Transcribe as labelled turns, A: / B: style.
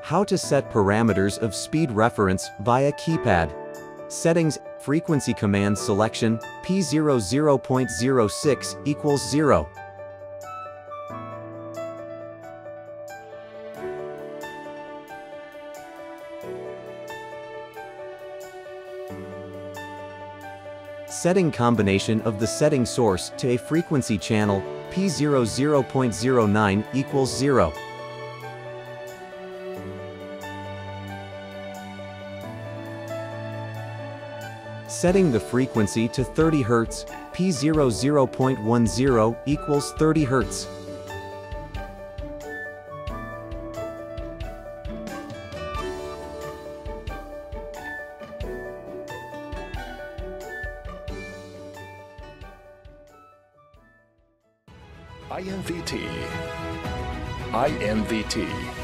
A: How to set parameters of speed reference via keypad. Settings, frequency command selection, P00.06 equals 0. Setting combination of the setting source to a frequency channel, P00.09 equals 0. Setting the frequency to 30 Hz, P00.10 equals 30 Hz.
B: IMVT. IMVT.